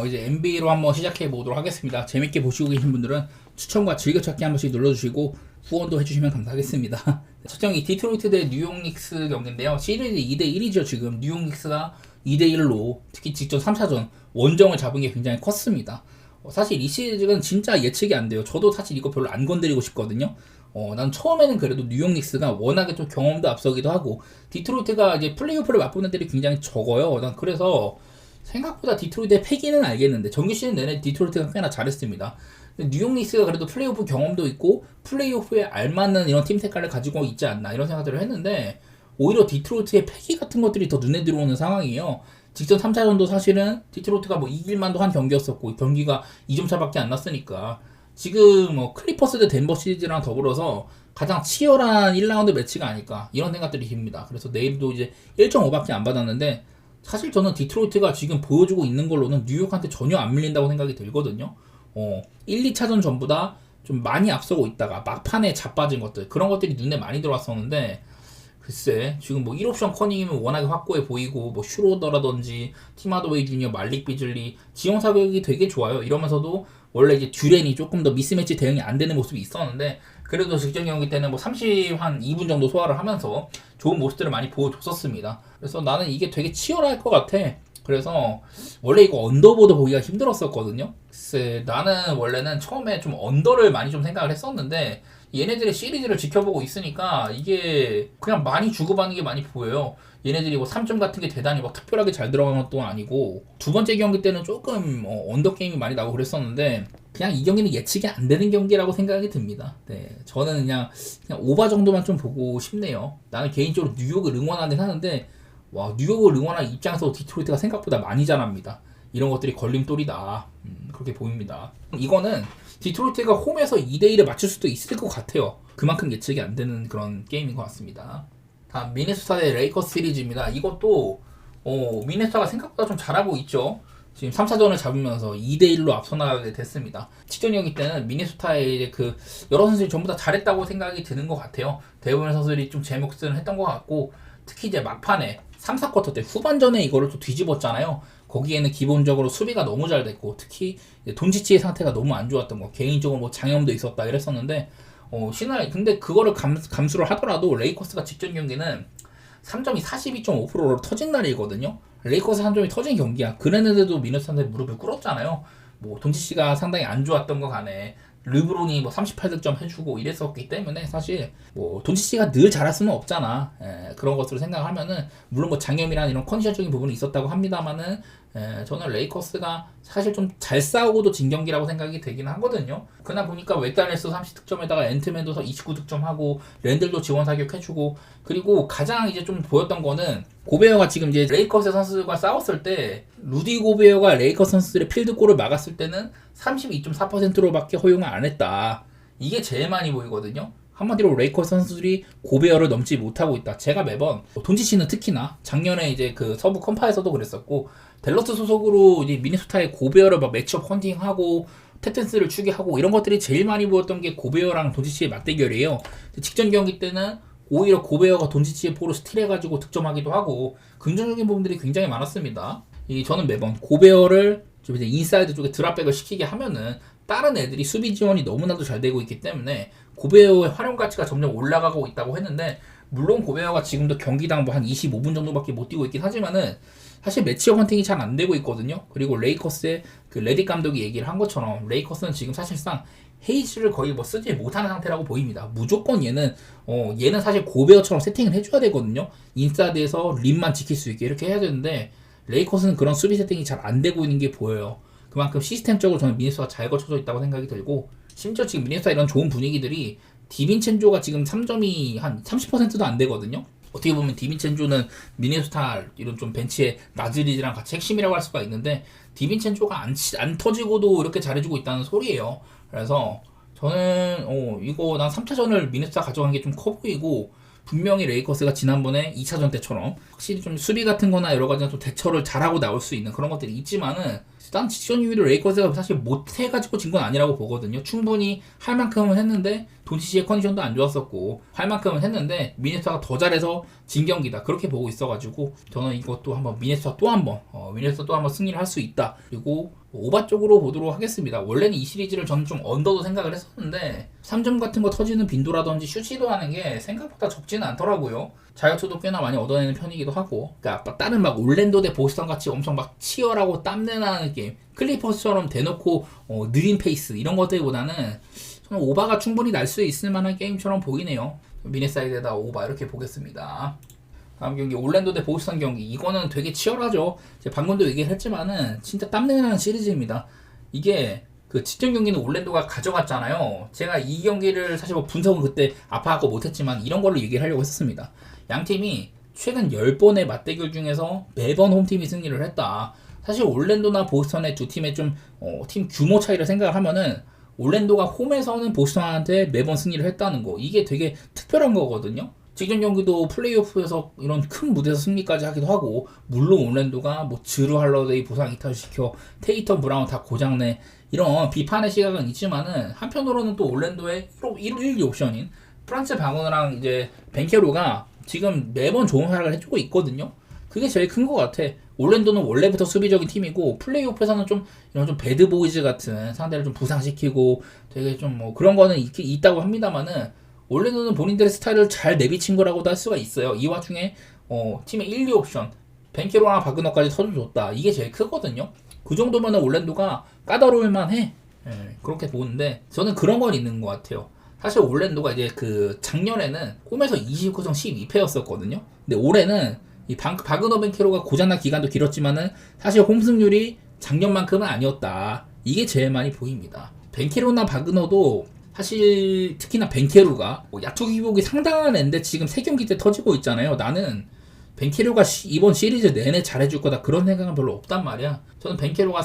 이제 NBA로 한번 시작해 보도록 하겠습니다. 재밌게 보시고 계신 분들은 추천과 즐겨찾기 한 번씩 눌러주시고 후원도 해주시면 감사하겠습니다. 첫 경기 디트로이트 대 뉴욕 닉스 경기인데요. 시리즈 2대1이죠. 지금 뉴욕 닉스가 2대1로 특히 직전 3차전 원정을 잡은 게 굉장히 컸습니다. 사실 이 시리즈는 진짜 예측이 안 돼요. 저도 사실 이거 별로 안 건드리고 싶거든요. 난 처음에는 그래도 뉴욕 닉스가 워낙에 좀 경험도 앞서기도 하고 디트로이트가 이제 플레이오프를 맛보는 애들이 굉장히 적어요. 난 그래서 생각보다 디트로이트의 패기는 알겠는데 정규 시즌 내내 디트로이트가 꽤나 잘했습니다. 뉴욕 닉스가 그래도 플레이오프 경험도 있고 플레이오프에 알맞는 이런 팀 색깔을 가지고 있지 않나 이런 생각들을 했는데 오히려 디트로이트의 패기 같은 것들이 더 눈에 들어오는 상황이에요. 직전 3차전도 사실은 디트로이트가 뭐 이길만도 한 경기였었고 경기가 2점 차밖에 안 났으니까 지금 클리퍼스 대 덴버 시리즈랑 더불어서 가장 치열한 1라운드 매치가 아닐까 이런 생각들이 듭니다. 그래서 내일도 이제 1.5밖에 안 받았는데 사실 저는 디트로이트가 지금 보여주고 있는 걸로는 뉴욕한테 전혀 안 밀린다고 생각이 들거든요. 1, 2차전 전보다 좀 많이 앞서고 있다가 막판에 자빠진 것들 그런 것들이 눈에 많이 들어왔었는데 글쎄 지금 뭐 1옵션 커닝이면 워낙에 확고해 보이고 뭐 슈로더라든지 팀하더웨이 주니어, 말릭 비즐리 지원 사격이 되게 좋아요. 이러면서도 원래 이제 듀렌이 조금 더 미스매치 대응이 안 되는 모습이 있었는데 그래도 직전 경기 때는 뭐 30한 2분 정도 소화를 하면서 좋은 모습들을 많이 보여줬었습니다. 그래서 나는 이게 되게 치열할 것 같아. 그래서 원래 이거 언더보드 보기가 힘들었었거든요. 글쎄 나는 원래는 처음에 좀 언더를 많이 좀 생각을 했었는데 얘네들의 시리즈를 지켜보고 있으니까 이게 그냥 많이 주고받는 게 많이 보여요. 얘네들이 뭐 3점 같은 게 대단히 막 특별하게 잘 들어간 것도 아니고 두 번째 경기 때는 조금 언더 게임이 많이 나오고 그랬었는데 그냥 이 경기는 예측이 안 되는 경기라고 생각이 듭니다. 네, 저는 그냥 오바 정도만 좀 보고 싶네요. 나는 개인적으로 뉴욕을 응원하긴 하는데 와 뉴욕을 응원하는 입장에서 디트로이트가 생각보다 많이 잘합니다. 이런 것들이 걸림돌이다. 그렇게 보입니다. 이거는 디트로이트가 홈에서 2대1에 맞출 수도 있을 것 같아요. 그만큼 예측이 안 되는 그런 게임인 것 같습니다. 다음 미네소타 대 레이커스 시리즈입니다. 이것도 미네소타가 생각보다 좀 잘하고 있죠. 지금 3차전을 잡으면서 2대1로 앞서 나가게 됐습니다. 직전 경기 때는 미네소타의 이제 그 여러 선수들이 전부 다 잘했다고 생각이 드는 것 같아요. 대부분 선수들이 좀 제 몫을 했던 것 같고 특히 이제 막판에 3, 4쿼터 때 후반전에 이거를 또 뒤집었잖아요. 거기에는 기본적으로 수비가 너무 잘 됐고 특히 돈치치의 상태가 너무 안 좋았던 거 개인적으로 뭐 장염도 있었다 이랬었는데 근데 그거를 감수를 하더라도 레이커스가 직전 경기는 3점이 42.5%로 터진 날이거든요. 레이커스 3점이 터진 경기야. 그랬는데도 미네소타한테 무릎을 꿇었잖아요. 뭐 돈치치가 상당히 안 좋았던 거 간에 르브론이 뭐 38득점 해주고 이랬었기 때문에 사실 뭐 돈치치가 늘 잘할 수는 없잖아. 그런 것들을 생각하면은 물론 뭐 장염이란 이런 컨디션적인 부분이 있었다고 합니다만은 저는 레이커스가 사실 좀 잘 싸우고도 진 경기라고 생각이 되긴 하거든요. 그날 보니까 웨다네스 30득점에다가 앤트맨도 29득점하고 랜들도 지원 사격해주고 그리고 가장 이제 좀 보였던 거는 고베어가 지금 이제 레이커스 선수들과 싸웠을 때 루디 고베어가 레이커스 선수들의 필드골을 막았을 때는 32.4%로밖에 허용을 안 했다. 이게 제일 많이 보이거든요. 한마디로 레이커스 선수들이 고베어를 넘지 못하고 있다. 제가 매번 돈치치는 특히나 작년에 이제 그 서부 컴파에서도 그랬었고 댈러스 소속으로 이제 미네소타의 고베어를 막 매치업 헌팅하고 테텐스를 추계하고 이런 것들이 제일 많이 보였던 게 고베어랑 돈치치의 맞대결이에요. 직전 경기 때는 오히려 고베어가 돈치치의 포를 스틸해가지고 득점하기도 하고 긍정적인 부분들이 굉장히 많았습니다. 저는 매번 고베어를 좀 이제 인사이드 쪽에 드랍백을 시키게 하면은 다른 애들이 수비 지원이 너무나도 잘 되고 있기 때문에 고베어의 활용 가치가 점점 올라가고 있다고 했는데 물론 고베어가 지금도 경기당 뭐 한 25분 정도밖에 못 뛰고 있긴 하지만은 사실 매치업 헌팅이 잘 안 되고 있거든요. 그리고 레이커스의 그 레딕 감독이 얘기를 한 것처럼 레이커스는 지금 사실상 헤이즈를 거의 뭐 쓰지 못하는 상태라고 보입니다. 무조건 얘는 사실 고베어처럼 세팅을 해줘야 되거든요. 인사이드에서 림만 지킬 수 있게 이렇게 해야 되는데 레이커스는 그런 수비 세팅이 잘 안 되고 있는 게 보여요. 그만큼 시스템적으로 저는 미네소타가 잘 거쳐져 있다고 생각이 들고 심지어 지금 미네소타 이런 좋은 분위기들이 디빈첸조가 지금 3점이 한 30%도 안 되거든요. 어떻게 보면 디빈첸조는 미네소타 이런 좀 벤치의 나즈리즈랑 같이 핵심이라고 할 수가 있는데 디빈첸조가 안 터지고도 이렇게 잘해주고 있다는 소리예요. 그래서 저는 이거 난 3차전을 미네소타 가져간 게 좀 커 보이고 분명히 레이커스가 지난번에 2차전 때처럼 확실히 좀 수비 같은 거나 여러 가지 좀 대처를 잘하고 나올 수 있는 그런 것들이 있지만은 난 직전 6위를 레이커스가 사실 못해가지고 진 건 아니라고 보거든요. 충분히 할 만큼은 했는데 돈치치의 컨디션도 안 좋았었고 할 만큼은 했는데 미네소타가 더 잘해서 진 경기다 그렇게 보고 있어가지고 저는 이것도 한번 미네소타 또 한번 승리를 할 수 있다. 그리고 오바 쪽으로 보도록 하겠습니다. 원래는 이 시리즈를 저는 좀 언더도 생각을 했었는데 3점 같은 거 터지는 빈도라든지 슛 시도하는 게 생각보다 적지는 않더라고요. 자유투도 꽤나 많이 얻어내는 편이기도 하고, 그러니까 다른 막 올랜도 대 보스턴 같이 엄청 막 치열하고 땀내나는 게임, 클리퍼스처럼 대놓고 느린 페이스 이런 것들보다는 저는 오바가 충분히 날 수 있을 만한 게임처럼 보이네요. 미네사이드에다 오바 이렇게 보겠습니다. 다음 경기 올랜도 대 보스턴 경기, 이거는 되게 치열하죠. 제가 방금도 얘기를 했지만은 진짜 땀내나는 시리즈입니다. 이게 그 직전 경기는 올랜도가 가져갔잖아요. 제가 이 경기를 사실 뭐 분석은 그때 아파하고 못했지만 이런 걸로 얘기를 하려고 했었습니다. 양 팀이 최근 10번의 맞대결 중에서 매번 홈팀이 승리를 했다. 사실 올랜도나 보스턴의 두 팀의 좀 팀 규모 차이를 생각을 하면은 올랜도가 홈에서는 보스턴한테 매번 승리를 했다는 거, 이게 되게 특별한 거거든요. 직전 경기도 플레이오프에서 이런 큰 무대에서 승리까지 하기도 하고, 물론 올랜도가 뭐 드루 할러데이 부상 이탈시켜 테이텀 브라운 다 고장내 이런 비판의 시각은 있지만은 한편으로는 또 올랜도의 1위 옵션인 프란츠 바그너랑 이제 벤케로가 지금 매번 좋은 활약을 해주고 있거든요. 그게 제일 큰 것 같아. 올랜도는 원래부터 수비적인 팀이고 플레이오프에서는 좀 이런 좀 배드보이즈 같은 상대를 좀 부상시키고 되게 좀 뭐 그런 거는 있다고 합니다만은 올랜도는 본인들의 스타일을 잘 내비친 거라고도 할 수가 있어요. 이 와중에 팀의 1, 2 옵션 벤케로나 바그너까지 터져줬다. 이게 제일 크거든요. 그 정도면 올랜도가 까다로울만 해. 그렇게 보는데 저는 그런 건 있는 것 같아요. 사실 올랜도가 이제 그 작년에는 홈에서 29승 12패였었거든요. 근데 올해는 이 바그너 벤케로가 고장난 기간도 길었지만은 사실 홈승률이 작년만큼은 아니었다. 이게 제일 많이 보입니다. 벤케로나 바그너도 사실 특히나 벤케로가 야투 기복이 상당한 애인데 지금 3경기 때 터지고 있잖아요. 나는 벤케로가 이번 시리즈 내내 잘해줄 거다 그런 생각은 별로 없단 말이야. 저는 벤케로가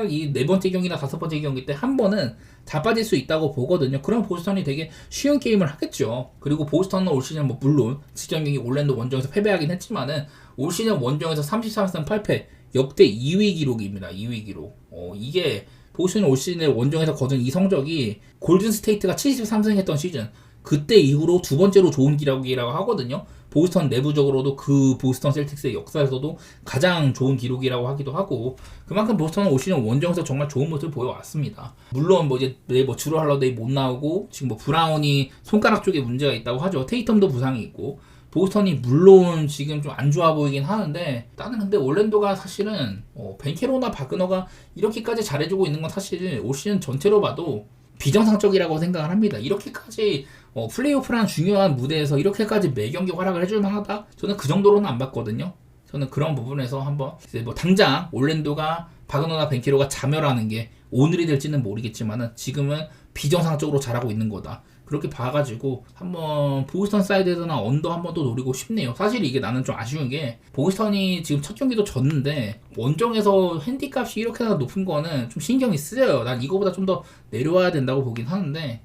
이 4번째 경기나 5번째 경기 때 한 번은 다 빠질 수 있다고 보거든요. 그럼 보스턴이 되게 쉬운 게임을 하겠죠. 그리고 보스턴은 올 시즌 뭐 물론 직전 경기 올랜도 원정에서 패배하긴 했지만은 올 시즌 원정에서 33승 8패 역대 2위 기록입니다. 2위 기록. 이게 보스턴이 올 시즌에 원정에서 거둔 이 성적이 골든 스테이트가 73승 했던 시즌 그때 이후로 두 번째로 좋은 기록이라고 하거든요. 보스턴 내부적으로도 그 보스턴 셀틱스의 역사에서도 가장 좋은 기록이라고 하기도 하고, 그만큼 보스턴은 올 시즌 원정에서 정말 좋은 모습을 보여왔습니다. 물론 뭐 이제 드루 할러데이 못 나오고 지금 뭐 브라운이 손가락 쪽에 문제가 있다고 하죠. 테이텀도 부상이 있고 보스턴이 물론 지금 좀 안 좋아 보이긴 하는데, 나는 근데 올랜도가 사실은 벤케로나 바그너가 이렇게까지 잘해주고 있는 건 사실 올 시즌 전체로 봐도 비정상적이라고 생각을 합니다. 이렇게까지 플레이오프라는 중요한 무대에서 이렇게까지 매경기 활약을 해줄 만하다? 저는 그 정도로는 안 봤거든요. 저는 그런 부분에서 한번 이제 뭐 당장 올랜도가 바그너나 벤케로가 자멸하는 게 오늘이 될지는 모르겠지만은 지금은 비정상적으로 잘하고 있는 거다. 그렇게 봐가지고 한번 보스턴 사이드에서나 언더 한번 또 노리고 싶네요. 사실 이게 나는 좀 아쉬운 게 보스턴이 지금 첫 경기도 졌는데 원정에서 핸디값이 이렇게나 높은 거는 좀 신경이 쓰여요. 난 이거보다 좀 더 내려와야 된다고 보긴 하는데,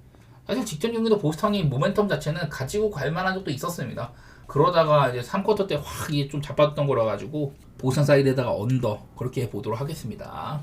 사실 직전 경기도 보스턴이 모멘텀 자체는 가지고 갈 만한 적도 있었습니다. 그러다가 이제 3쿼터 때 확 이게 좀 잡았던 거라 가지고 보스턴 사이드에다가 언더 그렇게 보도록 하겠습니다.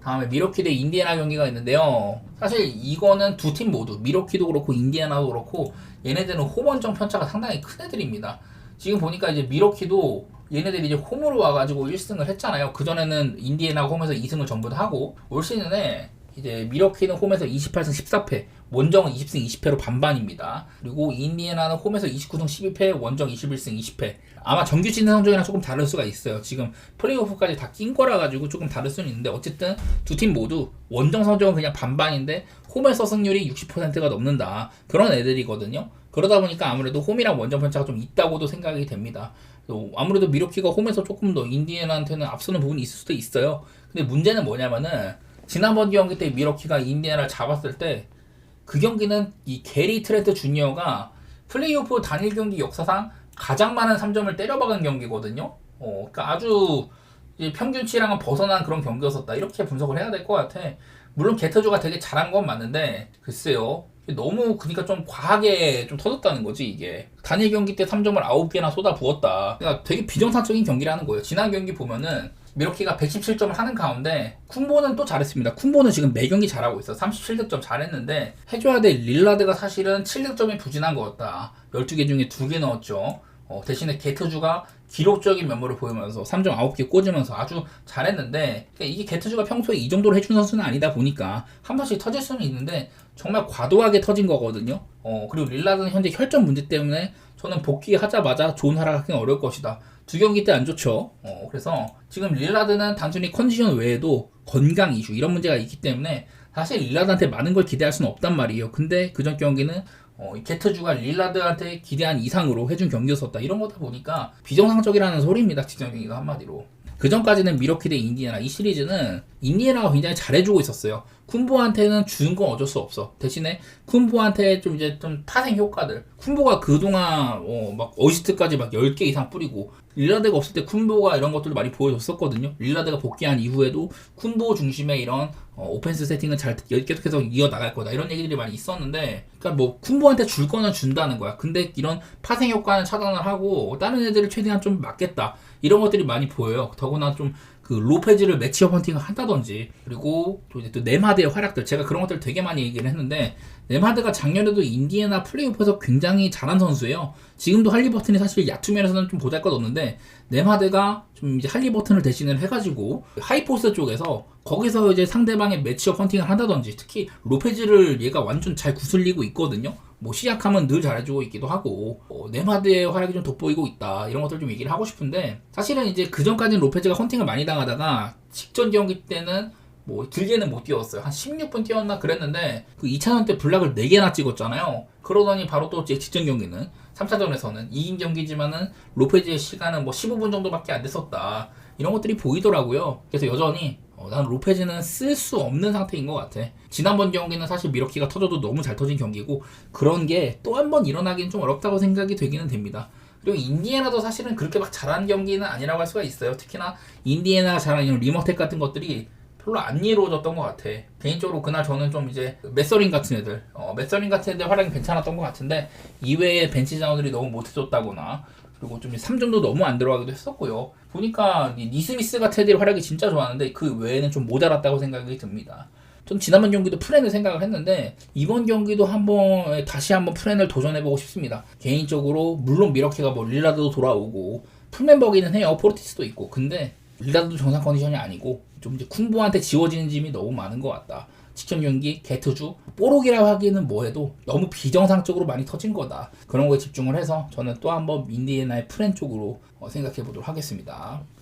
다음에 미러키 대 인디애나 경기가 있는데요. 사실 이거는 두 팀 모두 미러키도 그렇고 인디애나도 그렇고 얘네들은 홈원정 편차가 상당히 큰 애들입니다. 지금 보니까 이제 미러키도 얘네들이 이제 홈으로 와가지고 1승을 했잖아요. 그전에는 인디애나가 홈에서 2승을 전부 다 하고, 올 시즌에 이제 미러키는 홈에서 28승 14패, 원정은 20승 20패로 반반입니다. 그리고 인디애나는 홈에서 29승 12패, 원정 21승 20패. 아마 정규 시즌 성적이랑 조금 다를 수가 있어요. 지금 플레이오프까지 다 낀 거라 가지고 조금 다를 수는 있는데, 어쨌든 두 팀 모두 원정 성적은 그냥 반반인데 홈에서 승률이 60%가 넘는다. 그런 애들이거든요. 그러다 보니까 아무래도 홈이랑 원정 편차가 좀 있다고도 생각이 됩니다. 아무래도 미러키가 홈에서 조금 더 인디애나한테는 앞서는 부분이 있을 수도 있어요. 근데 문제는 뭐냐면은 지난번 경기 때 미러키가 인디애나를 잡았을 때 그 경기는 이 게리 트렌트 주니어가 플레이오프 단일 경기 역사상 가장 많은 3점을 때려박은 경기거든요. 그러니까 아주 평균치랑은 벗어난 그런 경기였었다. 이렇게 분석을 해야 될 것 같아. 물론 게터주가 되게 잘한 건 맞는데, 글쎄요. 너무 그러니까 좀 과하게 좀 터졌다는 거지 이게. 단일 경기 때 3점을 9개나 쏟아 부었다. 그러니까 되게 비정상적인 경기라는 거예요. 지난 경기 보면은 미러키가 117점을 하는 가운데 쿤보는 또 잘했습니다. 쿤보는 지금 매 경기 잘하고 있어. 37득점 잘했는데 해줘야 될 릴라드가 사실은 7득점이 부진한 것 같다. 12개 중에 2개 넣었죠. 대신에 게트주가 기록적인 면모를 보이면서 3점 9개 꽂으면서 아주 잘했는데, 그러니까 이게 게트주가 평소에 이 정도로 해준 선수는 아니다 보니까 한 번씩 터질 수는 있는데 정말 과도하게 터진 거거든요. 그리고 릴라드는 현재 혈전 문제 때문에 저는 복귀하자마자 좋은 활약하기는 어려울 것이다. 2경기 때 안 좋죠. 그래서 지금 릴라드는 단순히 컨디션 외에도 건강 이슈 이런 문제가 있기 때문에 사실 릴라드한테 많은 걸 기대할 수는 없단 말이에요. 근데 그전 경기는 게트주가 릴라드한테 기대한 이상으로 해준 경기였었다. 이런 거다 보니까 비정상적이라는 소리입니다. 직전 경기가 한마디로. 그 전까지는 미러키 대 인디애나, 이 시리즈는 인디애나가 굉장히 잘해주고 있었어요. 쿤보한테는 주는 건 어쩔 수 없어. 대신에 쿤보한테 좀 이제 좀 파생 효과들. 쿤보가 그동안 막 어시스트까지 막 10개 이상 뿌리고 릴라드가 없을 때 쿤보가 이런 것들을 많이 보여줬었거든요. 릴라드가 복귀한 이후에도 쿤보 중심의 이런 오펜스 세팅은 잘 계속해서 이어나갈 거다. 이런 얘기들이 많이 있었는데, 그러니까 뭐 쿤보한테 줄 거는 준다는 거야. 근데 이런 파생 효과는 차단을 하고 다른 애들을 최대한 좀 막겠다. 이런 것들이 많이 보여요. 더구나 좀 그 로페즈를 매치업 헌팅을 한다든지, 그리고 또 이제 또 네마드의 활약들, 제가 그런 것들 되게 많이 얘기를 했는데, 네마드가 작년에도 인디애나 플레이오프에서 굉장히 잘한 선수예요. 지금도 할리버튼이 사실 야투면에서는 좀 보잘것없는데, 네마드가 좀 이제 할리버튼을 대신을 해가지고 하이포스 쪽에서 거기서 이제 상대방의 매치업 헌팅을 한다든지, 특히 로페즈를 얘가 완전 잘 구슬리고 있거든요. 뭐 시작하면 늘 잘해주고 있기도 하고, 네마드의 활약이 좀 돋보이고 있다, 이런 것들 좀 얘기를 하고 싶은데, 사실은 이제 그 전까지는 로페즈가 헌팅을 많이 당하다가 직전 경기 때는 뭐 길게는 못 뛰었어요. 한 16분 뛰었나 그랬는데, 그 2차전 때 블락을 4개나 찍었잖아요. 그러더니 바로 또 직전 경기는 3차전에서는 이긴 경기지만은 로페즈의 시간은 뭐 15분 정도밖에 안 됐었다, 이런 것들이 보이더라고요. 그래서 여전히 난 로페즈는 쓸 수 없는 상태인 것 같아. 지난번 경기는 사실 미러키가 터져도 너무 잘 터진 경기고, 그런 게 또 한 번 일어나기는 좀 어렵다고 생각이 되기는 됩니다. 그리고 인디애나도 사실은 그렇게 막 잘한 경기는 아니라고 할 수가 있어요. 특히나 인디애나가 잘한 이런 리머텍 같은 것들이 별로 안 이루어졌던 것 같아. 개인적으로 그날 저는 좀 이제 메서린 같은 애들, 메서린 같은 애들 활약이 괜찮았던 것 같은데, 이외에 벤치 자원들이 너무 못해줬다거나, 그리고 좀 3점도 너무 안 들어가기도 했었고요. 보니까 니스미스 같은 애들이 활약이 진짜 좋았는데 그 외에는 좀 모자랐다고 생각이 듭니다. 전 지난번 경기도 프렌을 생각을 했는데, 이번 경기도 다시 한번 프렌을 도전해보고 싶습니다. 개인적으로 물론 미러키가 뭐 릴라드도 돌아오고 풀멤버기는 해요. 포르티스도 있고. 근데 릴라드도 정상 컨디션이 아니고 좀 이제 쿤보한테 지워지는 짐이 너무 많은 것 같다. 직전 경기 게트주 뽀록이라고 하기는 뭐해도 너무 비정상적으로 많이 터진 거다. 그런 거에 집중을 해서 저는 또 한번 인디애나의 프렌 쪽으로 생각해 보도록 하겠습니다.